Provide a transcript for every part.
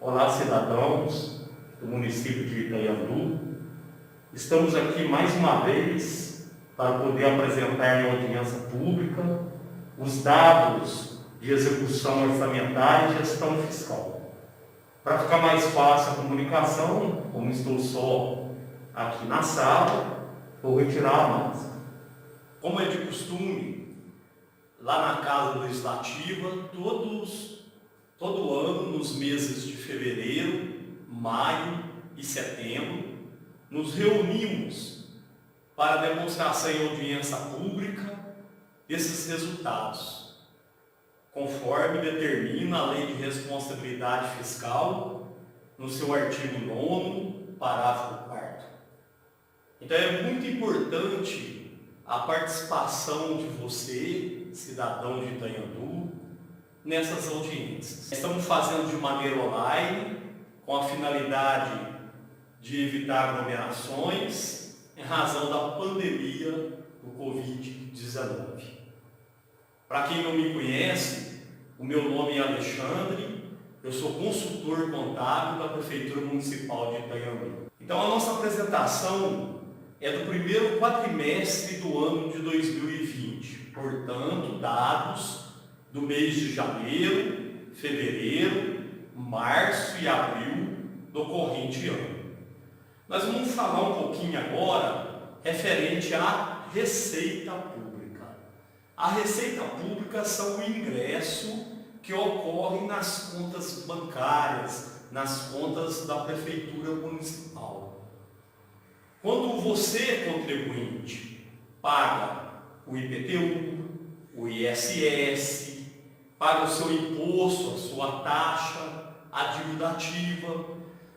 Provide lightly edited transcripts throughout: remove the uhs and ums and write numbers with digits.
Olá, cidadãos do município de Itaiandu. Estamos aqui mais uma vez para poder apresentar em audiência pública os dados de execução orçamentária e gestão fiscal. Para ficar mais fácil a comunicação, como estou só aqui na sala, vou retirar a máscara. Como é de costume, lá na Casa Legislativa, todo ano, nos meses de fevereiro, maio e setembro, nos reunimos para demonstração em audiência pública desses resultados, conforme determina a Lei de Responsabilidade Fiscal, no seu artigo 9º, parágrafo 4º. Então é muito importante a participação de você, cidadão de Itaiandu, nessas audiências. Estamos fazendo de maneira online, com a finalidade de evitar aglomerações em razão da pandemia do Covid-19. Para quem não me conhece, o meu nome é Alexandre, eu sou consultor contábil da Prefeitura Municipal de Itaiandu. Então a nossa apresentação é do primeiro quadrimestre do ano de 2020, portanto, dados do mês de janeiro, fevereiro, março e abril do corrente ano. Nós vamos falar um pouquinho agora referente à receita pública. A receita pública são o ingresso que ocorre nas contas bancárias, nas contas da Prefeitura Municipal. Quando você, contribuinte, paga o IPTU, o ISS, paga o seu imposto, a sua taxa, a dívida ativa.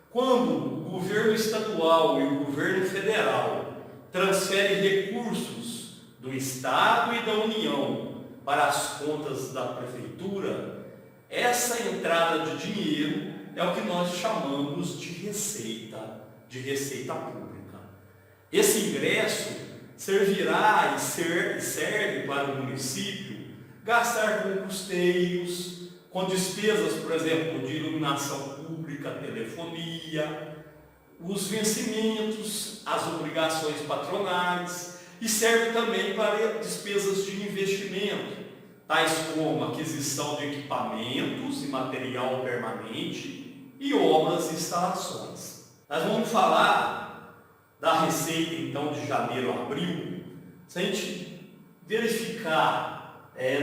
Quando o governo estadual e o governo federal transferem recursos do Estado e da União para as contas da Prefeitura, essa entrada de dinheiro é o que nós chamamos de receita pública. Esse ingresso servirá e serve para o município gastar com custeios, com despesas, por exemplo, de iluminação pública, telefonia, os vencimentos, as obrigações patronais, e serve também para despesas de investimento, tais como aquisição de equipamentos e material permanente e obras e instalações. Nós vamos falar da receita, então, de janeiro a abril. Se a gente verificar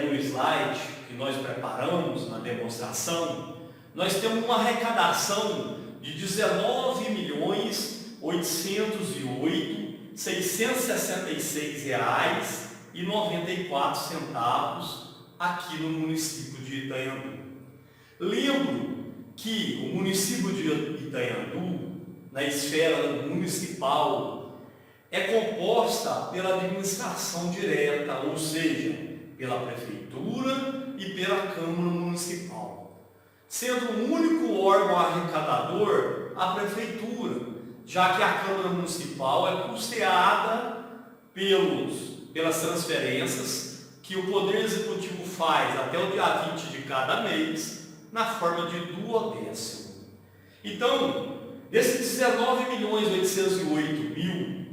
no slide que nós preparamos na demonstração, nós temos uma arrecadação de R$ 19.868.666,94 aqui no município de Itaiandu. Lembro que o município de Itaiandu, na esfera municipal, é composta pela administração direta, ou seja, pela Prefeitura e pela Câmara Municipal, sendo o único órgão arrecadador a Prefeitura, já que a Câmara Municipal é custeada pelas transferências que o Poder Executivo faz até o dia 20 de cada mês, na forma de duodécimo. Então, desses 19.808.000,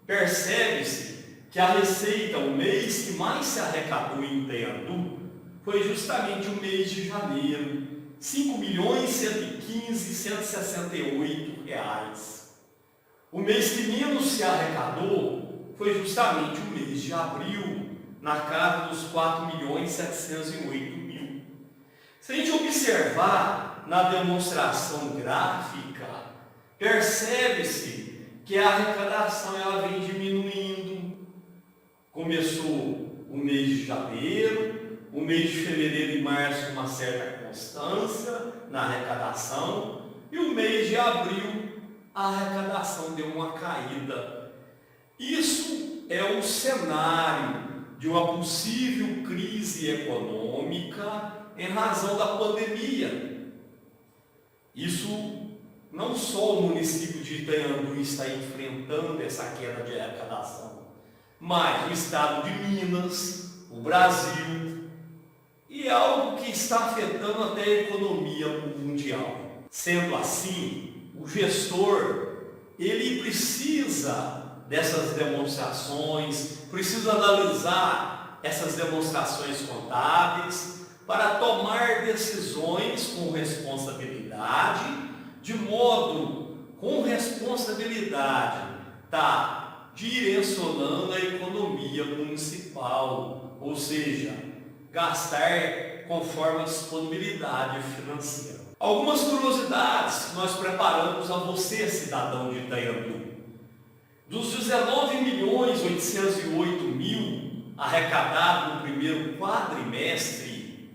percebe-se que a receita, o mês que mais se arrecadou em Itaiandu, foi justamente o mês de janeiro, R$ 5.115.168. O mês que menos se arrecadou foi justamente o mês de abril, na casa dos R$ 4.708.000. Se a gente observar na demonstração gráfica, percebe-se que a arrecadação ela vem diminuindo. Começou o mês de janeiro, o mês de fevereiro e março uma certa constância na arrecadação, e o mês de abril a arrecadação deu uma caída. Isso é o cenário de uma possível crise econômica em razão da pandemia. Isso não só o município de Itaiandu está enfrentando essa queda de arrecadação, mas o estado de Minas, o Brasil, e é algo que está afetando até a economia mundial. Sendo assim, o gestor, ele precisa dessas demonstrações, precisa analisar essas demonstrações contábeis para tomar decisões com responsabilidade, de modo, com responsabilidade, tá direcionando a economia municipal, ou seja, gastar conforme a disponibilidade financeira. Algumas curiosidades que nós preparamos a você, cidadão de Itanhandu. Dos 19.808.000 arrecadados no primeiro quadrimestre,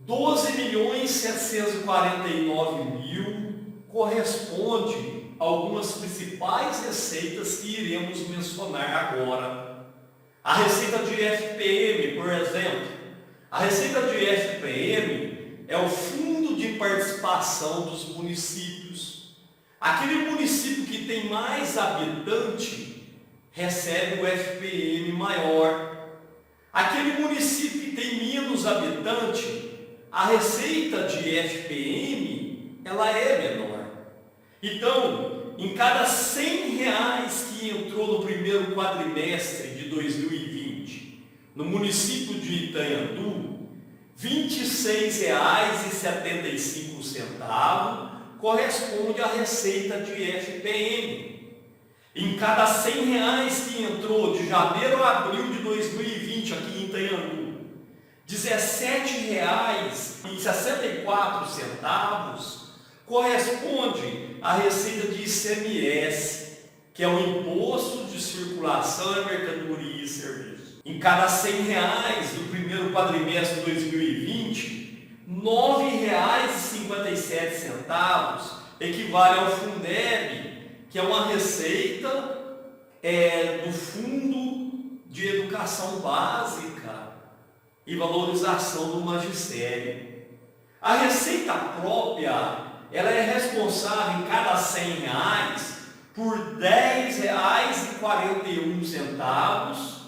12.749.000 corresponde a algumas principais receitas que iremos mencionar agora. A receita de FPM, por exemplo. A receita de FPM é o Fundo de Participação dos Municípios. Aquele município que tem mais habitante recebe o FPM maior. Aquele município que tem menos habitante, a receita de FPM ela é menor. Então, em cada R$100 que entrou no primeiro quadrimestre de 2020, no município de Itanhandu, R$ 26,75 corresponde à receita de FPM. Em cada R$100 que entrou de janeiro a abril de 2020 aqui em Itanhandu, R$ 17,64 corresponde à receita de ICMS, que é o Imposto de Circulação de Mercadoria e Serviços. Em cada R$100 do primeiro quadrimestre de 2020, R$ 9,57 equivale ao Fundeb, que é uma receita do Fundo de Educação Básica e Valorização do Magistério. A receita própria, ela é responsável em cada R$100 por R$ 10,41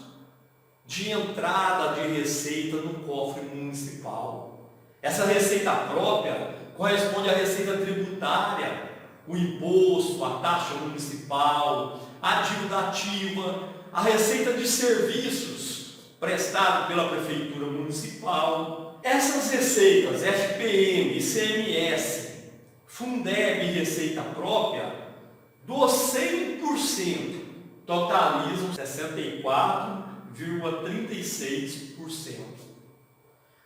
de entrada de receita no cofre municipal. Essa receita própria corresponde à receita tributária, o imposto, a taxa municipal, a dívida ativa, a receita de serviços prestado pela prefeitura municipal. Essas receitas, FPM, ICMS, Fundeb e receita própria, dos 100%, totalizam 64,36%.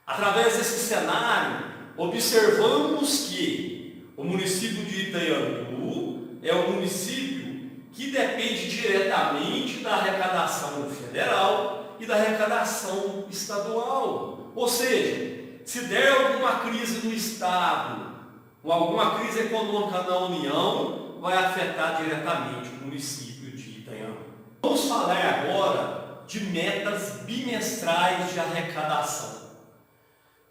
Através desse cenário, observamos que o município de Itanhandu é um município que depende diretamente da arrecadação federal e da arrecadação estadual. Ou seja, se der alguma crise no Estado, ou alguma crise econômica na União, vai afetar diretamente o município de Itanhandu. Vamos falar agora de metas bimestrais de arrecadação.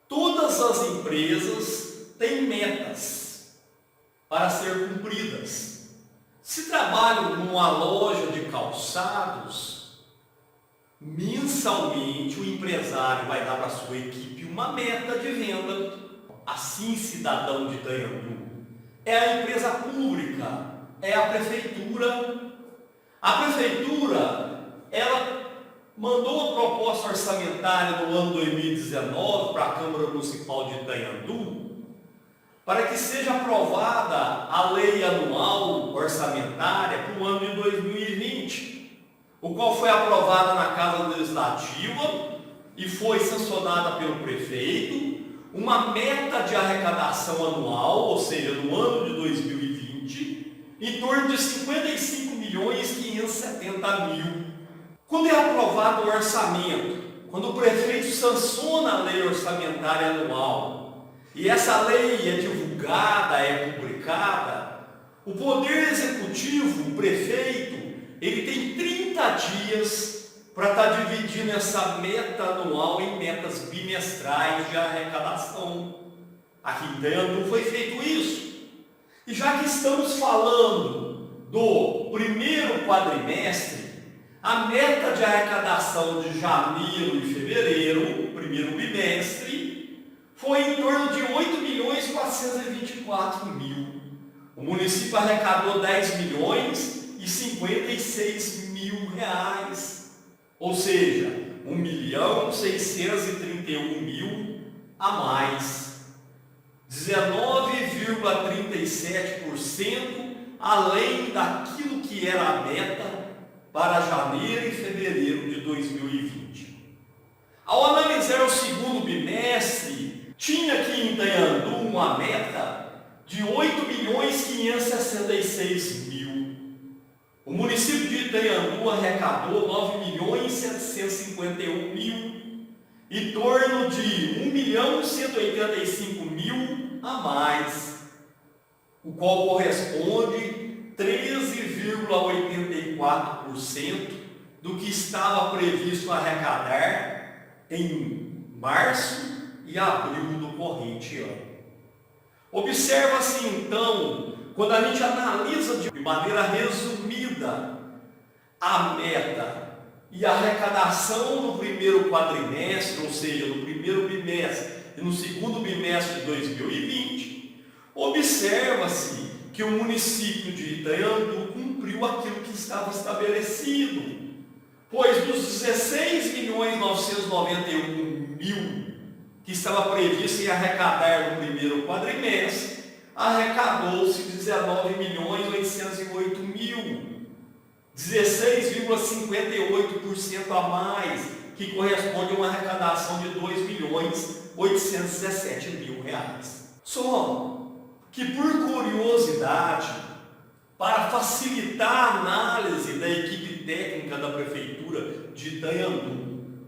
Todas as empresas têm metas para ser cumpridas. Se trabalham numa loja de calçados, mensalmente o empresário vai dar para a sua equipe uma meta de venda. Assim, cidadão de Itanhandu, é a empresa pública, é a prefeitura. A prefeitura, ela mandou a proposta orçamentária no ano 2019 para a Câmara Municipal de Itanhandu, para que seja aprovada a lei anual orçamentária para o ano de 2020, o qual foi aprovada na Casa Legislativa e foi sancionada pelo prefeito, uma meta de arrecadação anual, ou seja, no ano de 2020, em torno de 55.570.000. Quando é aprovado o orçamento, quando o prefeito sanciona a lei orçamentária anual, e essa lei é divulgada, é publicada, o Poder Executivo, o prefeito, ele tem 30 dias para estar dividindo essa meta anual em metas bimestrais de arrecadação. Aqui em Itanhandu foi feito isso. E já que estamos falando do primeiro quadrimestre, a meta de arrecadação de janeiro e fevereiro, primeiro bimestre, foi em torno de 8.424.000. O município arrecadou 10.056.000 reais, ou seja, 1.631.000 a mais, 19,37% além daquilo que era a meta para janeiro e fevereiro de 2020. Ao analisar o segundo bimestre, tinha aqui em Itanhandu uma meta de 8.566.000. O município de Itanhandu arrecadou 9.751.000, em torno de 1.185.000 a mais, o qual corresponde 13,84% do que estava previsto arrecadar em março e abril do corrente ano. Observa-se então, quando a gente analisa de maneira resumida a meta e a arrecadação no primeiro quadrimestre, ou seja, no primeiro bimestre e no segundo bimestre de 2020, observa-se que o município de Itanhandu cumpriu aquilo que estava estabelecido, pois dos 16.991.000 que estava previsto em arrecadar no primeiro quadrimestre, arrecadou-se 19.808.000, 16,58% a mais, que corresponde a uma arrecadação de 2.817.000 reais. Só que, por curiosidade, para facilitar a análise da equipe técnica da Prefeitura de Itanhandu,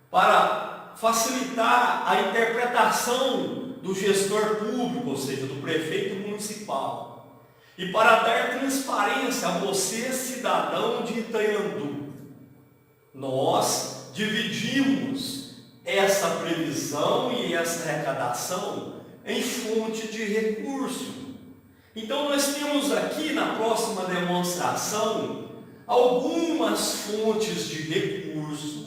para facilitar a interpretação do gestor público, ou seja, do prefeito municipal, e para dar transparência a você, cidadão de Itanhandu, nós dividimos essa previsão e essa arrecadação em fonte de recurso. Então nós temos aqui na próxima demonstração algumas fontes de recurso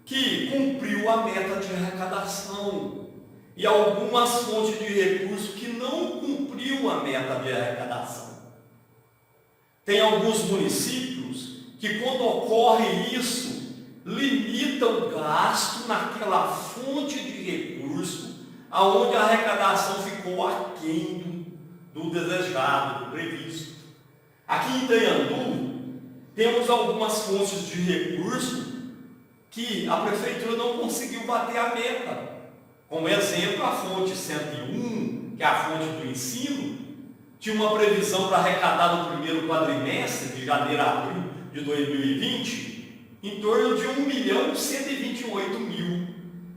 que cumpriu a meta de arrecadação e algumas fontes de recurso que não cumpriu a meta de arrecadação. Tem alguns municípios que, quando ocorre isso, limitam o gasto naquela fonte de recurso aonde a arrecadação ficou aquém do desejado, do previsto. Aqui em Itanhandu, temos algumas fontes de recurso que a Prefeitura não conseguiu bater a meta. Como exemplo, a fonte 101, que é a fonte do ensino, tinha uma previsão para arrecadar no primeiro quadrimestre, de janeiro a abril de 2020, em torno de 1.128.000.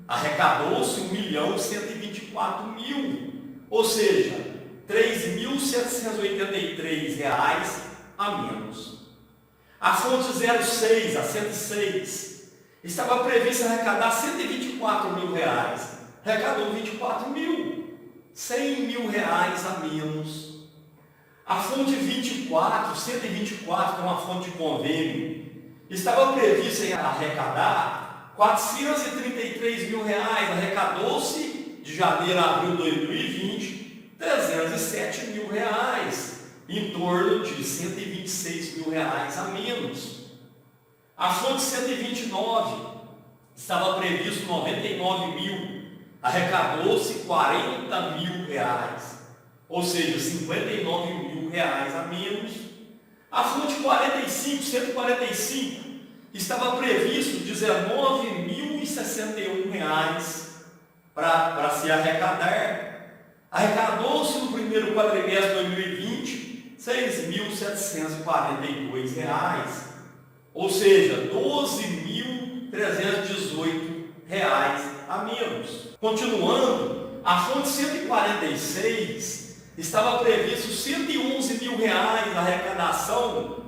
Arrecadou-se 1.124.000, ou seja, R$ 3.783 a menos. A fonte 06, a 106, estava prevista arrecadar R$ 124.000, arrecadou 24.000, R$ 100.000 a menos. A fonte 24, 124, que é uma fonte de convênio, estava prevista em arrecadar R$ 433.000, arrecadou-se de janeiro a abril de 2020, R$ 307.000, em torno de R$ 126.000 a menos. A fonte 129 estava previsto R$ 99.000, arrecadou-se R$ 40.000, ou seja, R$ 59.000 a menos. A fonte 45, 145, estava previsto R$ 19.061 para se arrecadar. Arrecadou-se no primeiro quadrimestre de 2020 R$ 6.742, ou seja, R$ 12.318 a menos. Continuando, a fonte 146 estava previsto R$ 111.000 a arrecadação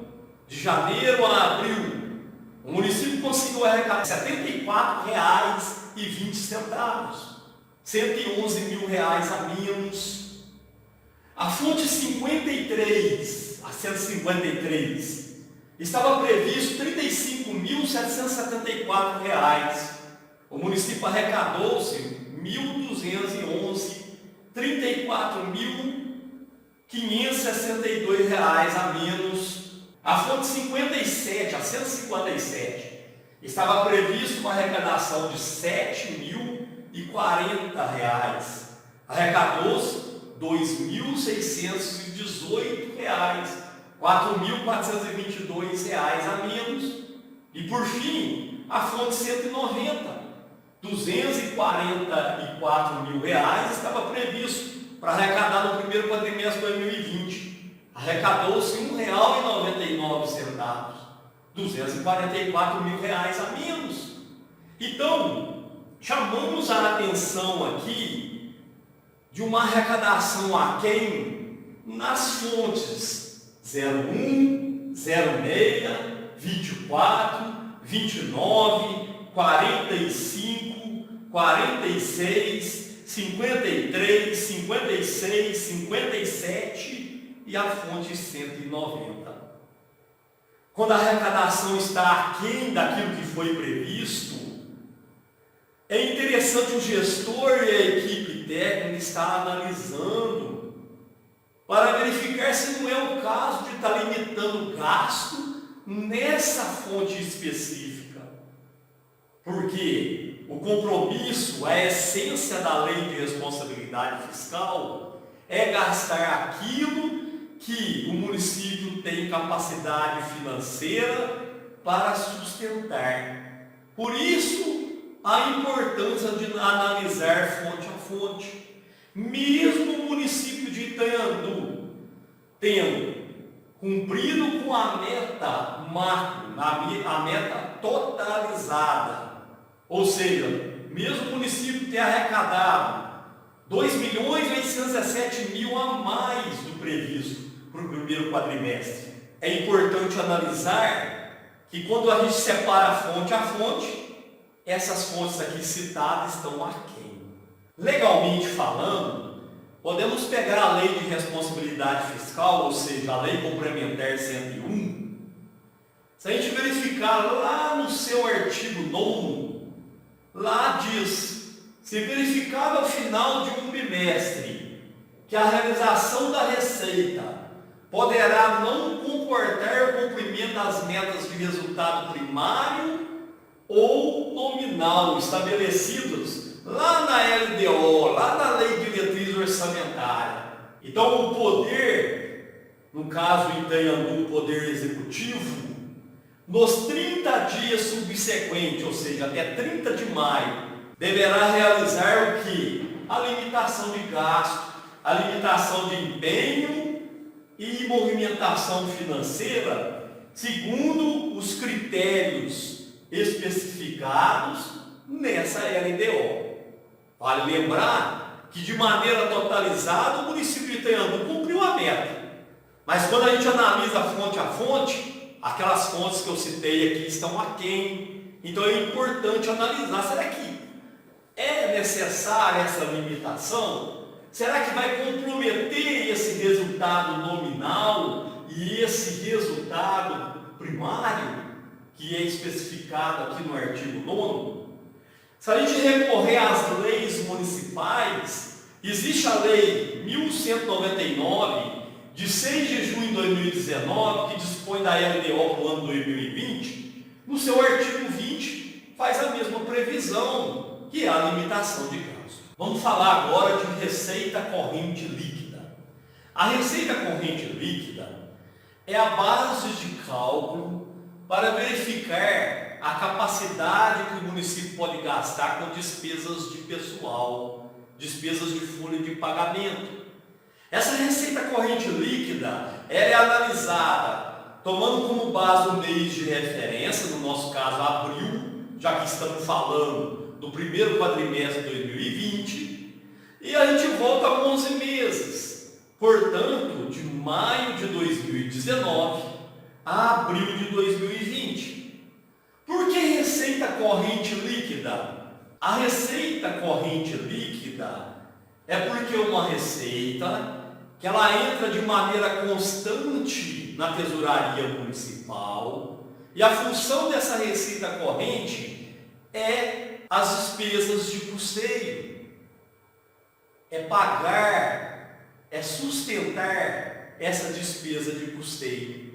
de janeiro a abril. O município conseguiu arrecadar R$ 74,20, R$ 111.000 a menos. A fonte 53, a 153, estava previsto R$ 35.774. O município arrecadou-se R$ 1.211.34.562 a menos. A fonte 57, a 157, estava previsto uma arrecadação de R$ 7.040. Arrecadou-se R$ 2.618, R$ 4.422 a menos. E por fim, a fonte 190, R$ 244 mil estava previsto para arrecadar no primeiro quadrimestre de 2020. Arrecadou-se R$ 1,99, R$ 244 mil a menos. Então, chamamos a atenção aqui de uma arrecadação aquém nas fontes 01, 06, 24, 29, 45, 46, 53, 56, 57 e a fonte 190. Quando a arrecadação está aquém daquilo que foi previsto, é interessante o gestor e a equipe técnica estar analisando para verificar se não é o caso de estar limitando o gasto nessa fonte específica. Porque o compromisso, a essência da lei de responsabilidade fiscal é gastar aquilo que o município tem capacidade financeira para sustentar. Por isso, a importância de analisar fonte a fonte. Mesmo o município de Itanhandu tendo cumprido com a meta macro, a meta totalizada, ou seja, mesmo o município ter arrecadado 2.817.000 a mais do previsto para o primeiro quadrimestre, é importante analisar que quando a gente separa a fonte, essas fontes aqui citadas estão aquém. Legalmente falando, podemos pegar a lei de responsabilidade fiscal, ou seja, a lei complementar 101. Se a gente verificar lá no seu artigo 9º, lá diz, se verificado ao final de um bimestre que a realização da receita poderá não comportar o cumprimento das metas de resultado primário ou nominal estabelecidos lá na LDO, lá na Lei de Diretriz Orçamentária. Então o poder, no caso em Itanhandu, o poder executivo, nos 30 dias subsequentes, ou seja, até 30 de maio, deverá realizar o que? A limitação de gasto, a limitação de empenho e movimentação financeira, segundo os critérios especificados nessa LDO. Vale lembrar que de maneira totalizada o município de Itanhandu cumpriu a meta. Mas quando a gente analisa fonte a fonte, aquelas fontes que eu citei aqui estão aquém. Então é importante analisar, será que é necessária essa limitação? Será que vai comprometer esse resultado nominal e esse resultado primário, que é especificado aqui no artigo 9º? Se a gente recorrer às leis municipais, existe a Lei 1199, de 6 de junho de 2019, que dispõe da LDO para o ano 2020, no seu artigo 20, faz a mesma previsão, que é a limitação de gasto. Vamos falar agora de receita corrente líquida. A receita corrente líquida é a base de cálculo para verificar a capacidade que o município pode gastar com despesas de pessoal, despesas de folha de pagamento. Essa receita corrente líquida ela é analisada tomando como base o mês de referência, no nosso caso abril, já que estamos falando do primeiro quadrimestre de 2020, e a gente volta a 11 meses, portanto, de maio de 2019 a abril de 2020. Por que receita corrente líquida? A receita corrente líquida é porque uma receita que ela entra de maneira constante na tesouraria municipal, e a função dessa receita corrente é as despesas de custeio. é pagar, é sustentar essa despesa de custeio.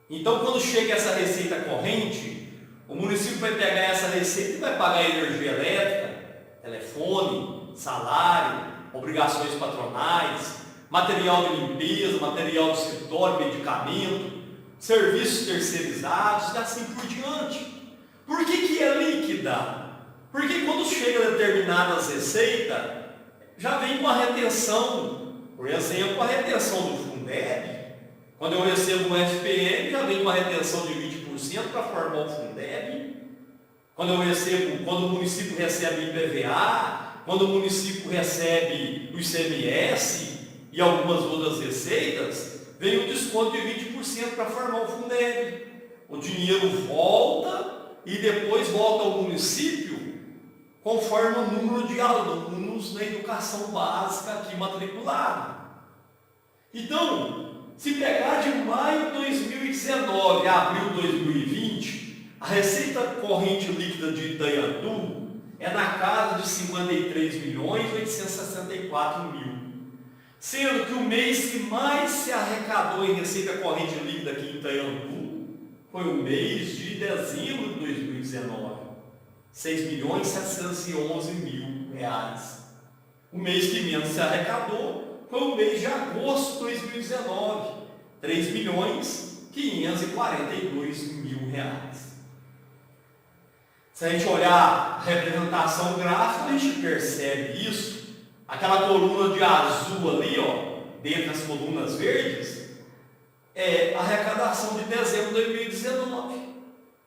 Então, quando chega essa receita corrente, o município vai pegar essa receita e vai pagar energia elétrica, telefone, salário, obrigações patronais, material de limpeza, material de escritório, medicamento, serviços terceirizados e assim por diante. Por que é líquida? Porque quando chega determinadas receitas, já vem com a retenção. Por exemplo, a retenção do Fundeb. Quando eu recebo um FPM, já vem com a retenção de 20% para formar o Fundeb. Quando o município recebe IPVA, quando o município recebe o ICMS e algumas outras receitas, vem o desconto de 20% para formar o Fundeb. O dinheiro volta e depois volta ao município conforme o número de alunos na educação básica aqui matriculado. Então, se pegar de maio de 2019 a abril de 2020, a receita corrente líquida de Itanhandu é na casa de 53.864.000. Sendo que o mês que mais se arrecadou em receita corrente líquida aqui em Itanhandu foi o mês de dezembro de 2019, R$6.711.000. O mês que menos se arrecadou foi o mês de agosto de 2019, R$3.542.000. Se a gente olhar a representação gráfica, a gente percebe isso. Aquela coluna de azul ali, dentre as colunas verdes, é a arrecadação de dezembro de 2019.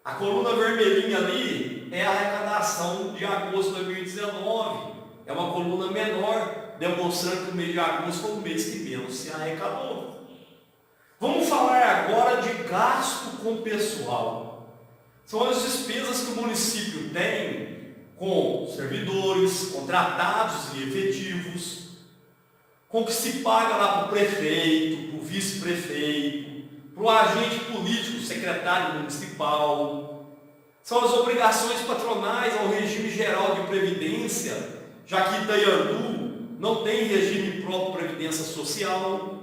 A coluna vermelhinha ali é a arrecadação de agosto de 2019. É uma coluna menor, demonstrando que o mês de agosto foi o mês que menos se arrecadou. Vamos falar agora de gasto com pessoal. São as despesas que o município tem com servidores, contratados e efetivos, com o que se paga lá para o prefeito, para o vice-prefeito, para o agente político, secretário municipal. São as obrigações patronais ao regime geral de previdência, já que Itanhandu não tem regime próprio de previdência social.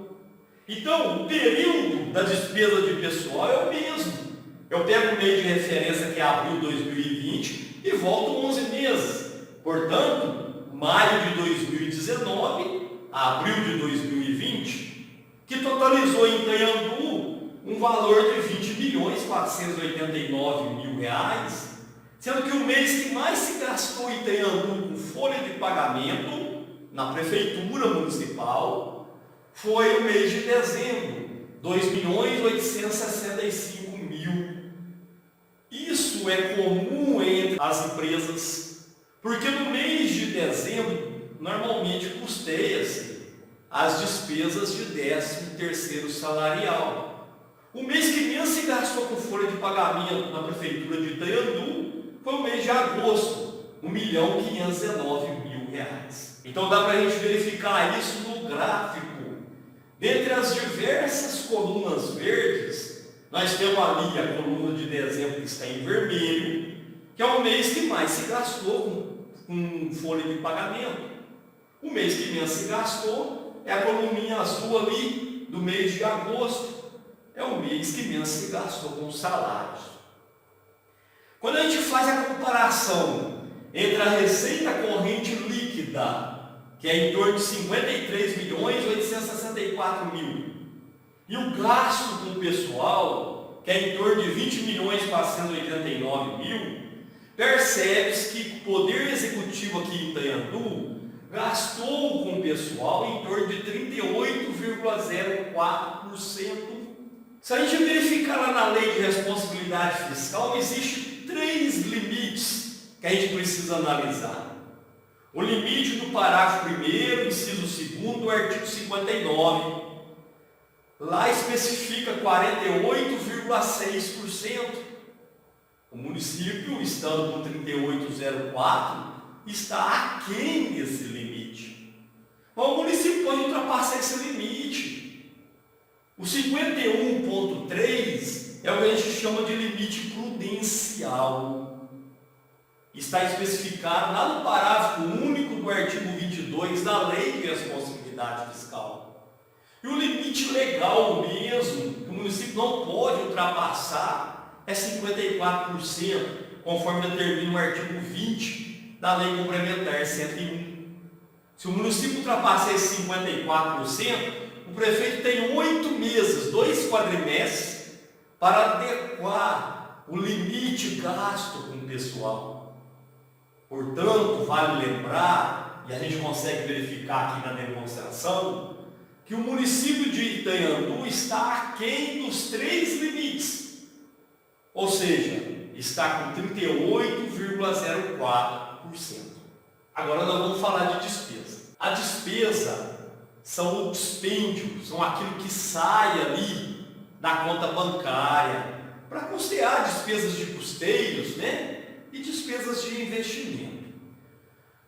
Então, o período da despesa de pessoal é o mesmo. Eu pego o mês de referência, que é abril de 2020, e volto 11 meses. Portanto, maio de 2019 a abril de 2020, que totalizou em Itanhandu um valor de R$20.489.000, sendo que o mês que mais se gastou em Itanhandu com folha de pagamento na prefeitura municipal foi o mês de dezembro, R$2.865.000. Isso é comum entre as empresas, porque no mês de dezembro normalmente custeia-se as despesas de 13º salarial. O mês que menos se gastou com folha de pagamento na prefeitura de Itanhandu foi o mês de agosto, R$1.519.000. Então dá para a gente verificar isso no gráfico. Dentre as diversas colunas verdes, nós temos ali a coluna de dezembro que está em vermelho, que é o mês que mais se gastou com folha de pagamento. O mês que menos se gastou é a coluninha azul ali do mês de agosto. É o mês que menos se gastou com salários. Quando a gente faz a comparação entre a receita corrente líquida, que é em torno de 53.864.000, e o gasto com o pessoal, que é em torno de 20.489.000, percebe-se que o Poder Executivo aqui em Itanhandu gastou com o pessoal em torno de 38,04%. Se a gente verificar lá na Lei de Responsabilidade Fiscal, existem 3 limites que a gente precisa analisar. O limite do parágrafo 1º, inciso 2º, do artigo 59. Lá especifica 48,6%. O município, estando com 38,04%, está aquém desse limite. Mas o município pode ultrapassar esse limite. O 51,3% é o que a gente chama de limite prudencial. está especificado lá no parágrafo único do artigo 22 da Lei de Responsabilidade Fiscal. E o limite legal mesmo, que o município não pode ultrapassar, é 54%, conforme determina o artigo 20 da Lei Complementar 101. Se o município ultrapassar esse 54%, o prefeito tem 8 meses, 2 quadrimestres, para adequar o limite gasto com o pessoal. Portanto, vale lembrar, e a gente consegue verificar aqui na demonstração, que o município de Itanhandu está aquém dos 3 limites. Ou seja, está com 38,04%. Agora nós vamos falar de despesa. A despesa são o dispêndio, são aquilo que sai ali na conta bancária para custear despesas de custeios, né? E despesas de investimento.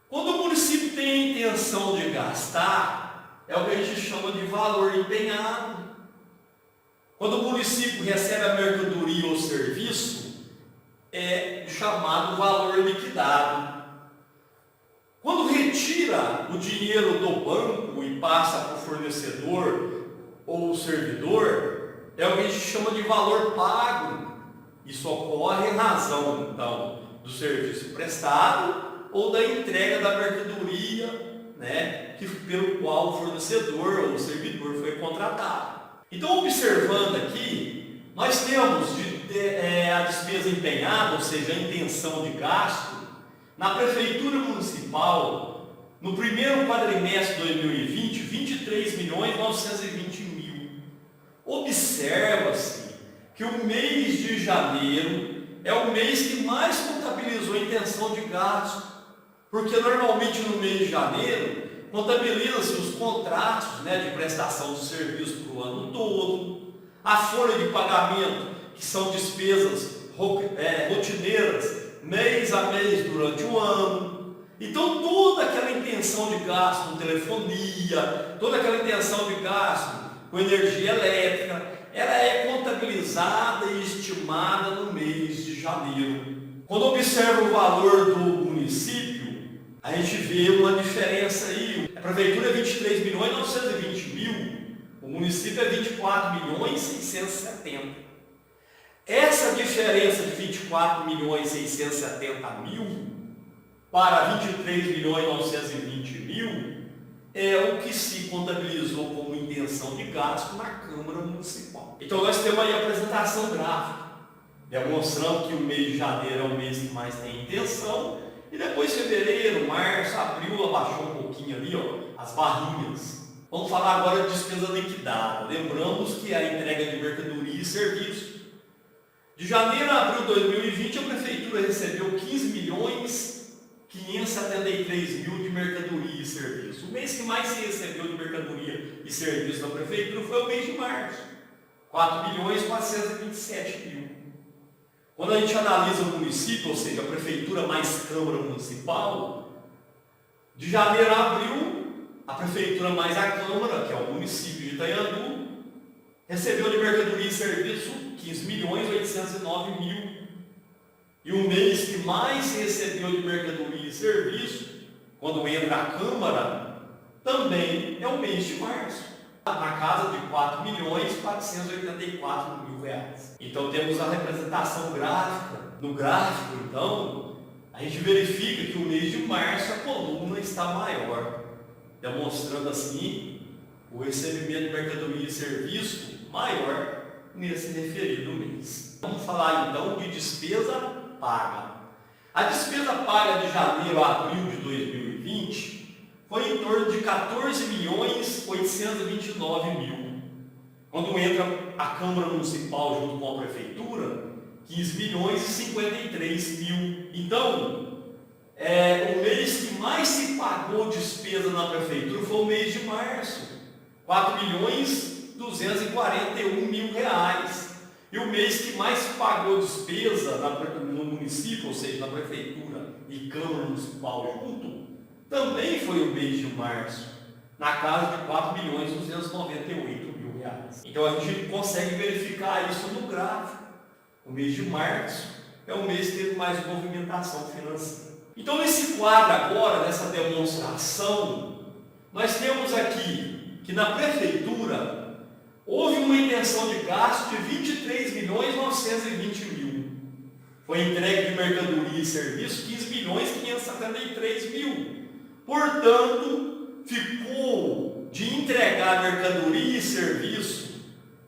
Quando o município tem a intenção de gastar, é o que a gente chama de valor empenhado. Quando o município recebe a mercadoria ou serviço, é chamado valor liquidado. Quando retira o dinheiro do banco e passa para o fornecedor ou o servidor, é o que a gente chama de valor pago. Isso ocorre em razão, então, do serviço prestado ou da entrega da mercadoria, né, pelo qual o fornecedor ou o servidor foi contratado. Então, observando aqui, nós temos a despesa empenhada, ou seja, a intenção de gasto, na Prefeitura Municipal, no primeiro quadrimestre de 2020, 23.920.000. Observa-se que o mês de janeiro é o mês que mais contabilizou a intenção de gasto, porque normalmente no mês de janeiro contabiliza-se os contratos, né, de prestação de serviço para o ano todo, a folha de pagamento, que são despesas rotineiras, mês a mês durante o ano. Então toda aquela intenção de gasto com telefonia, toda aquela intenção de gasto com energia elétrica, ela é contabilizada e estimada no mês de janeiro. Quando observa o valor do município, a gente vê uma diferença aí. A prefeitura é 23.920.000, o município é 24.670.000. Essa diferença de 24.670.000 para 23.920.000 é o que se contabilizou como intenção de gasto na Câmara Municipal. Então nós temos aí a apresentação gráfica, demonstrando que o mês de janeiro é o mês que mais tem intenção, e depois fevereiro, março, abril, abaixou um pouquinho ali, ó, as barrinhas. Vamos falar agora de despesa liquidada. Lembramos que é a entrega de mercadoria e serviços. De janeiro a abril de 2020, a Prefeitura recebeu 15.573.000 de mercadoria e serviço. O mês que mais se recebeu de mercadoria e serviço da Prefeitura foi o mês de março, 4.427.000. Quando a gente analisa o município, ou seja, a Prefeitura mais Câmara Municipal, de janeiro a abril, a Prefeitura mais a Câmara, que é o município de Itanhandu, recebeu de mercadoria e serviço 15.809.000. E o mês que mais se recebeu de mercadoria e serviço, quando entra a Câmara, também é o mês de março, na casa de R$4.484.000. Então temos a representação gráfica. No gráfico, então, a gente verifica que o mês de março a coluna está maior, demonstrando assim o recebimento de mercadoria e serviço maior nesse referido mês. Vamos falar então de despesa paga. A despesa paga de janeiro a abril de 2020 foi em torno de 14.829.000. Quando entra a Câmara Municipal junto com a Prefeitura, 15.053.000. Então, o mês que mais se pagou despesa na Prefeitura foi o mês de março, R$4.241.000. E o mês que mais pagou despesa no município, ou seja, na Prefeitura e Câmara Municipal junto, também foi o mês de março, na casa de R$4.298.000. Então a gente consegue verificar isso no gráfico. O mês de março é o mês que teve mais movimentação financeira. Então, nesse quadro agora, nessa demonstração, nós temos aqui que na prefeitura houve uma intenção de gasto de 23.920.000. Foi entregue de mercadoria e serviço 15.573.000. Portanto, ficou de entregar mercadoria e serviço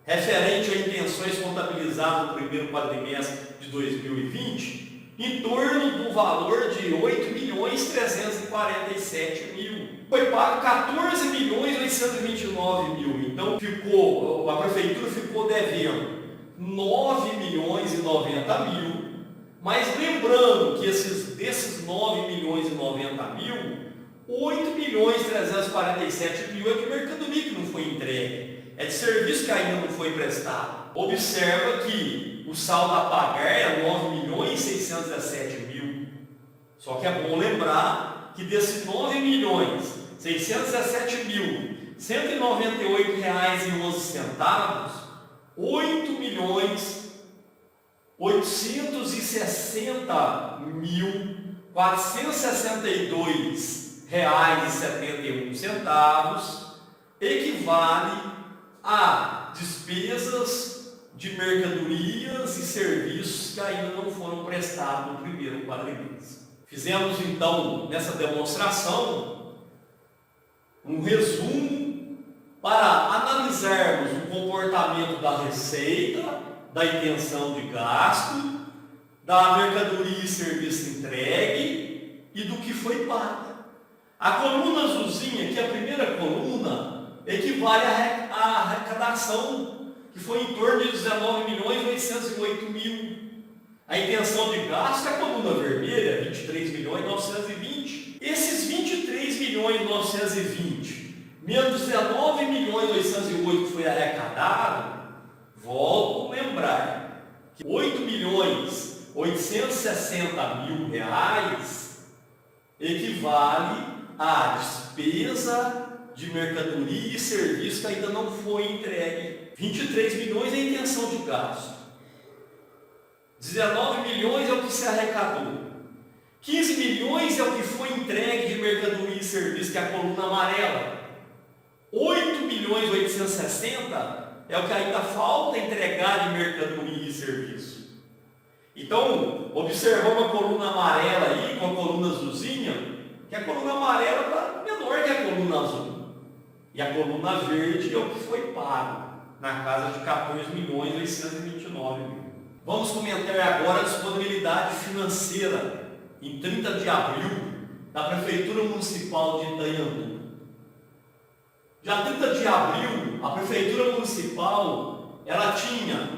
referente a intenções contabilizadas no primeiro quadrimestre de 2020 em torno do valor de 8.347.000. Foi pago 14.829.000. Então a prefeitura ficou devendo 9.090.000. Mas lembrando que desses 9.090.000, 8.347.000 é de mercadoria que não foi entregue, é de serviço que ainda não foi prestado. Observa que o saldo a pagar é 9.617.000. Só que é bom lembrar que desses 9.617.198,11, 8.860.462,71 equivale a despesas de mercadorias e serviços que ainda não foram prestados no primeiro quadrimestre. Fizemos então nessa demonstração um resumo para analisarmos o comportamento da receita, da intenção de gasto, da mercadoria e serviço entregue e do que foi pago. A coluna azulzinha, que é a primeira coluna, equivale à arrecadação, que foi em torno de 19.808.000. A intenção de gasto é a coluna vermelha, 23.920. Esses 23.920 menos 19.808 que foi arrecadado, volto a lembrar que 8.860.000 reais equivale à despesa de mercadoria e serviço que ainda não foi entregue. 23 milhões é a intenção de gasto. 19 milhões é o que se arrecadou. 15 milhões é o que foi entregue de mercadoria e serviço, que é a coluna amarela. 8.860.000 é o que ainda falta entregar de mercadoria e serviço. Então, observamos a coluna amarela aí, com a coluna azulzinha, que a coluna amarela está menor que a coluna azul. E a coluna verde é o que foi pago, na casa de 14.829.000. Vamos comentar agora a disponibilidade financeira em 30 de abril da Prefeitura Municipal de Itanhandu. Dia 30 de abril, a Prefeitura Municipal ela tinha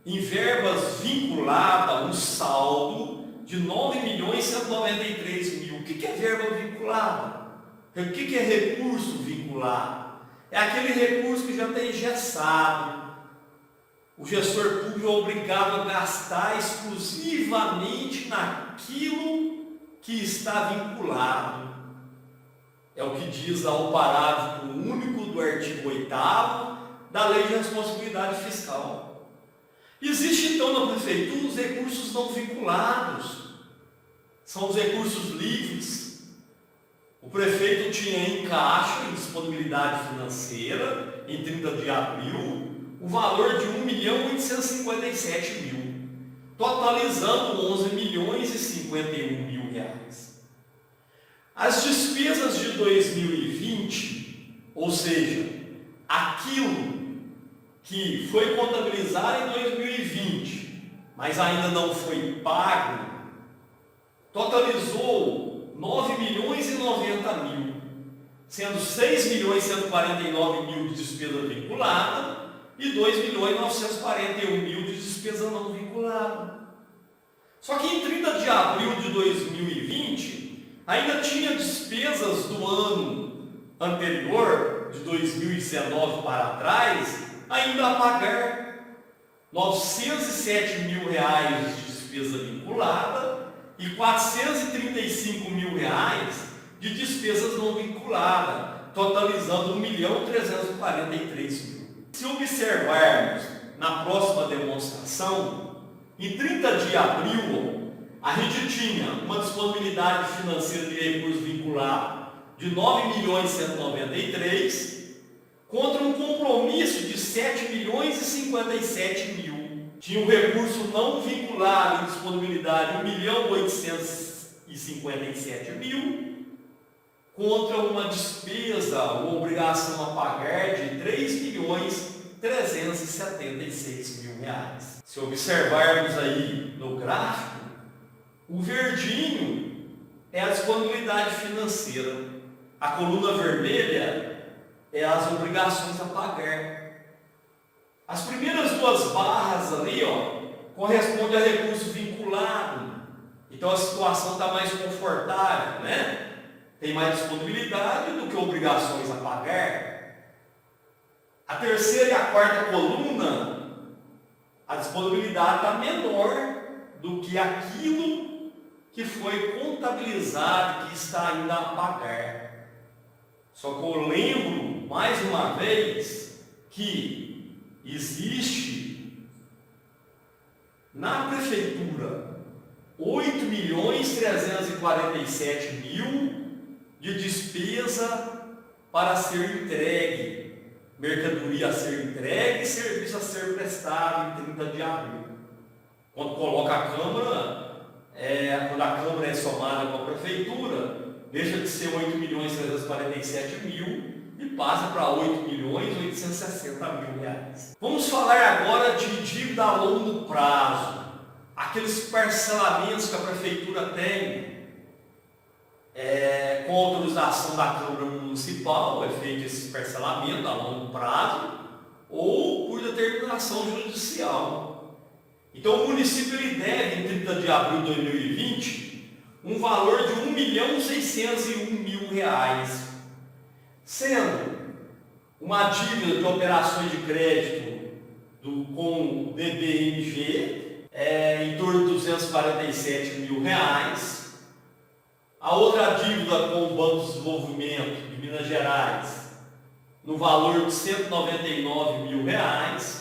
em verbas vinculadas um saldo de 9.193.000. O que é verba vinculada? O que é recurso vinculado? É aquele recurso que já está engessado. O gestor público é obrigado a gastar exclusivamente naquilo que está vinculado. É o que diz lá o parágrafo único do artigo 8º da Lei de Responsabilidade Fiscal. Existe então na Prefeitura os recursos não vinculados. São os recursos livres. O prefeito tinha em caixa, em disponibilidade financeira, em 30 de abril, o valor de 1.857.000, totalizando 11.051.000 reais. As despesas de 2020, ou seja, aquilo que foi contabilizado em 2020, mas ainda não foi pago, totalizou 9.090.000, sendo 6.149.000 de despesa vinculada e 2.941.000 de despesa não vinculada. Só que em 30 de abril de 2020, ainda tinha despesas do ano anterior, de 2019 para trás, ainda a pagar. 907.000 reais de despesa vinculada e 435.000 reais de despesas não vinculadas, totalizando 1.343.000. Se observarmos na próxima demonstração, Em 30 de abril, a gente tinha uma disponibilidade financeira de recursos vinculados de 9.193.000 contra um compromisso de 7.057.000. Tinha um recurso não vinculado em disponibilidade de 1.857.000 contra uma despesa ou obrigação a pagar de R$ 3.376.000. Se observarmos aí no gráfico, o verdinho é a disponibilidade financeira, a coluna vermelha é as obrigações a pagar. As primeiras duas barras ali, correspondem a recurso vinculado. Então a situação está mais confortável, né? Tem mais disponibilidade do que obrigações a pagar. A terceira e a quarta coluna, a disponibilidade está menor do que aquilo que foi contabilizado, que está ainda a pagar. Só que eu lembro, mais uma vez, que existe na prefeitura 8.347.000 de despesa para ser entregue, mercadoria a ser entregue e serviço a ser prestado em 30 de abril. Quando coloca a Câmara, quando a Câmara é somada com a prefeitura, deixa de ser 8.347.000 e passa para 8.860.000 reais. Vamos falar agora de dívida a longo prazo, aqueles parcelamentos que a prefeitura tem. Com autorização da Câmara Municipal é feito esse parcelamento a longo prazo ou por determinação judicial. Então o município ele deve, em 30 de abril de 2020, um valor de R$ 1.601.000, sendo uma dívida de operações de crédito com DBMG em torno de R$ 247.000. A outra dívida com o Banco de Desenvolvimento de Minas Gerais, no valor de R$ 199.000.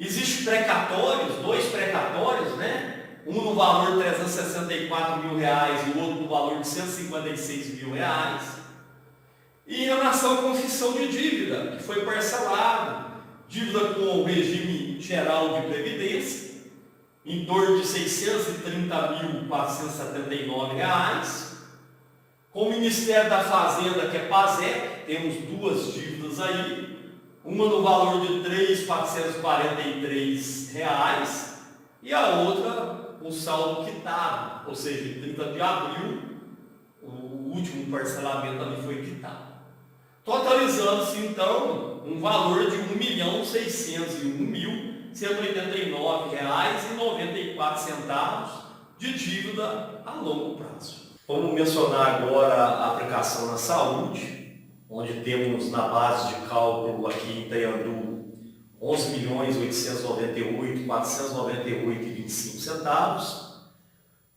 Existem precatórios, 2 precatórios, né? Um no valor de R$ 364.000 e o outro no valor de R$ 156.000. E em relação à confissão de dívida, que foi parcelado, dívida com o regime geral de previdência, em torno de R$ 630.479. Com o Ministério da Fazenda, que é PASEC, temos 2 dívidas aí, uma no valor de R$ 3.443 e a outra com saldo quitado, ou seja, em 30 de abril, o último parcelamento ali foi quitado. Totalizando-se então um valor de R$ 1.601.189,94 de dívida a longo prazo. Vamos mencionar agora a aplicação na saúde, onde temos na base de cálculo aqui em Itanhandu R$ 11.898.498,25,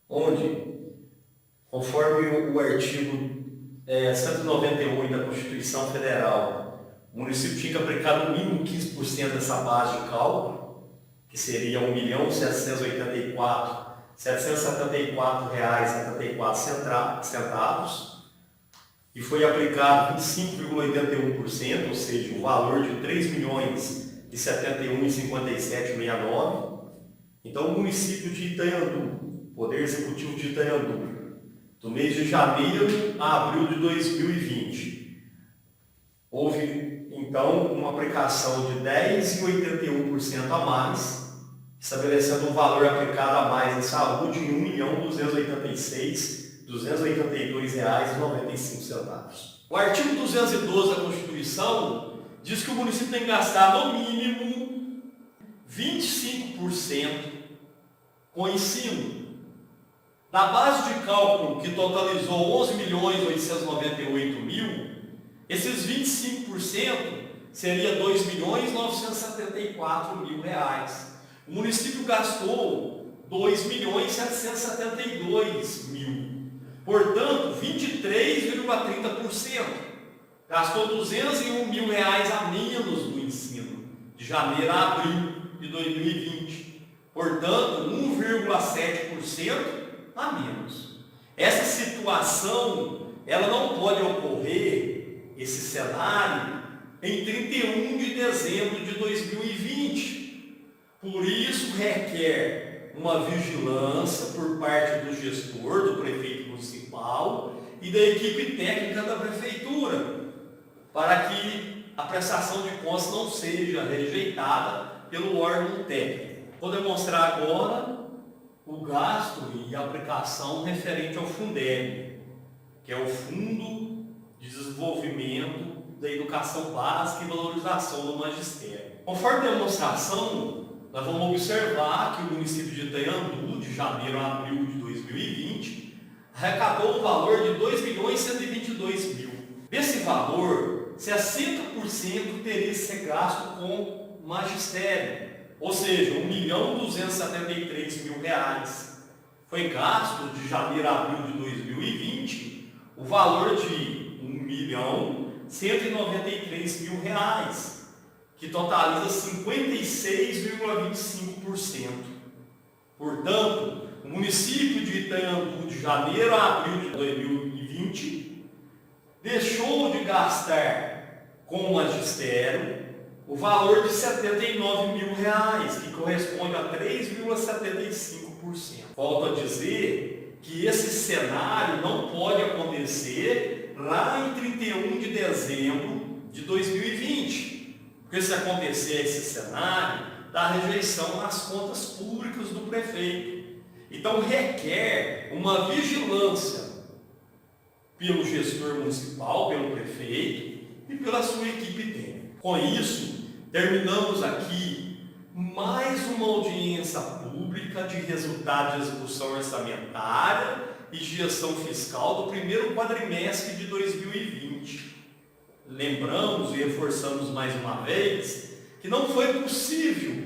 onde, conforme o artigo 198 da Constituição Federal, o município tinha que aplicar no mínimo 15% dessa base de cálculo, que seria R$ 1.774.774,74, e foi aplicado 25,81%, ou seja, o valor de R$ 3.071.57,69. Então, o município de Itanhandu, Poder Executivo de Itanhandu, do mês de janeiro a abril de 2020, houve então uma aplicação de 10,81% a mais, estabelecendo um valor aplicado a mais em saúde em R$ 1.286.282,95. O artigo 212 da Constituição diz que o município tem que gastar no mínimo 25% com ensino. Na base de cálculo que totalizou 11.898.000, esses 25% seria R$ 2.974.000. O município gastou R$ 2.772.000. Portanto, 23,30%. Gastou R$ 201.000 a menos no ensino, de janeiro a abril de 2020. portanto 1,7% a menos. Essa situação, ela não pode ocorrer, esse cenário, em 31 de dezembro de 2020. Por isso requer uma vigilância por parte do gestor, do prefeito municipal e da equipe técnica da prefeitura, para que a prestação de contas não seja rejeitada pelo órgão técnico. Vou demonstrar agora o gasto e a aplicação referente ao Fundeb, que é o Fundo de Desenvolvimento da Educação Básica e Valorização do Magistério. Conforme a demonstração, nós vamos observar que o município de Itanhandu, de janeiro a abril de 2020, arrecadou o valor de R$ 2.122.000. Desse valor, 60% teria que ser gasto com magistério, ou seja, R$ 1.273.000. Foi gasto de janeiro a abril de 2020 o valor de R$ 1.193.000, que totaliza 56,25%. Portanto, o município de Itanhandu, de janeiro a abril de 2020, deixou de gastar com o magistério o valor de R$ 79.000, que corresponde a 3,75%. Volto a dizer que esse cenário não pode acontecer lá em 31 de dezembro de 2020. Porque se acontecer esse cenário, dá rejeição nas contas públicas do prefeito. Então requer uma vigilância pelo gestor municipal, pelo prefeito e pela sua equipe técnica. Com isso, terminamos aqui mais uma audiência pública de resultado de execução orçamentária e gestão fiscal do primeiro quadrimestre de 2020. Lembramos e reforçamos mais uma vez que não foi possível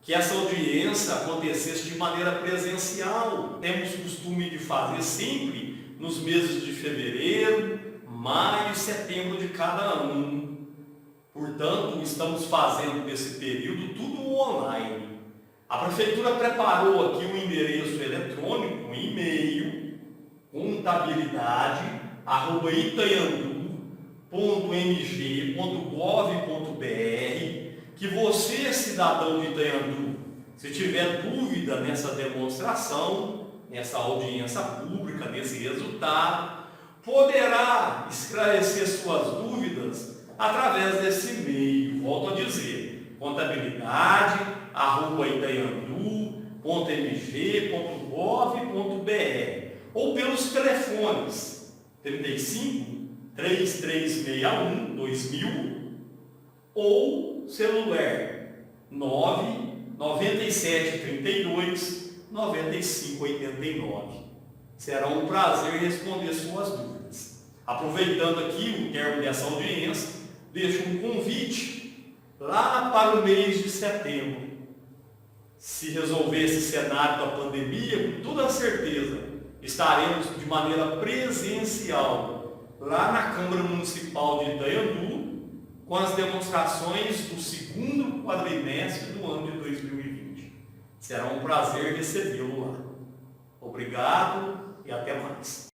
que essa audiência acontecesse de maneira presencial. Temos costume de fazer sempre nos meses de fevereiro, maio e setembro de cada ano. Portanto, estamos fazendo nesse período tudo online. A prefeitura preparou aqui um endereço eletrônico, um e-mail, contabilidade@itanhandu.mg.gov.br, que você, cidadão de Itanhandu, se tiver dúvida nessa demonstração, nessa audiência pública, nesse resultado, poderá esclarecer suas dúvidas através desse e-mail. Volto a dizer, contabilidade@itanhandu.mg.gov.br ou pelos telefones 35 3361 2000 ou celular 99732 9589. Será um prazer responder suas dúvidas. Aproveitando aqui o termo dessa audiência, deixo um convite lá para o mês de setembro. Se resolver esse cenário da pandemia, com toda certeza, estaremos de maneira presencial lá na Câmara Municipal de Itanhandu com as demonstrações do segundo quadrimestre do ano de 2020. Será um prazer recebê-lo lá. Obrigado e até mais.